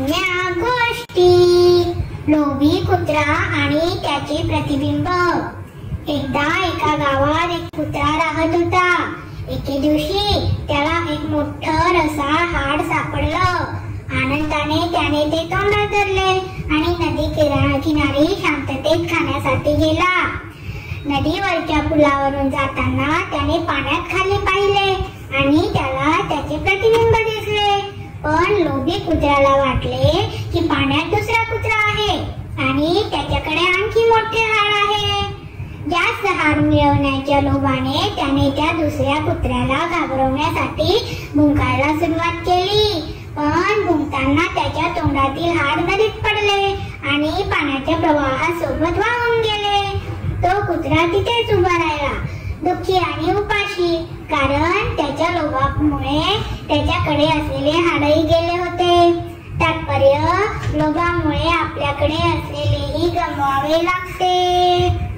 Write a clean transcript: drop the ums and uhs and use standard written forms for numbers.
जुन्या गोष्टी. लोभी कुत्रा आणि त्याचे प्रतिबिंब. एकदा एका गावात एक कुत्रा राहत होता. एके दिवशी त्याला एक मोठं रसा हाड सापडलं. आनंदाने त्याने ते तोंडात धरले आणि नदी किनारी शांततेत खाण्यासाठी गेला. नदीवरच्या पुलावरून जाताना त्याने पाण्यात खाली पाहिले आणि त्याला त्याचे प्रतिबिंब दिसले. पण लोभी कुत्र्याला वाटले की पाण्यात दुसरा कुत्रा आहे आणि त्याच्याकडे आणखी मोठे हाड आहे. जास्त हाड मिळवण्याच्या लोभाने त्याने त्या दुसऱ्या कुत्र्याला घाबरवण्यासाठी भुंकायला सुरुवात केली. पण भुंकताना त्याच्या तोंडातील हाड नदीत पडले आणि पाण्याच्या प्रवाहासोबत वाहून गेले. तो कुत्रा तिथेच उभा राहिला, दुःखी आणि उपाशी, कारण त्याच्या लोभामुळे त्याच्याकडे असलेले हाडही गेले होते. तात्पर्य, लोभामुळे आपल्याकडे असलेलेही गमवावे लागते.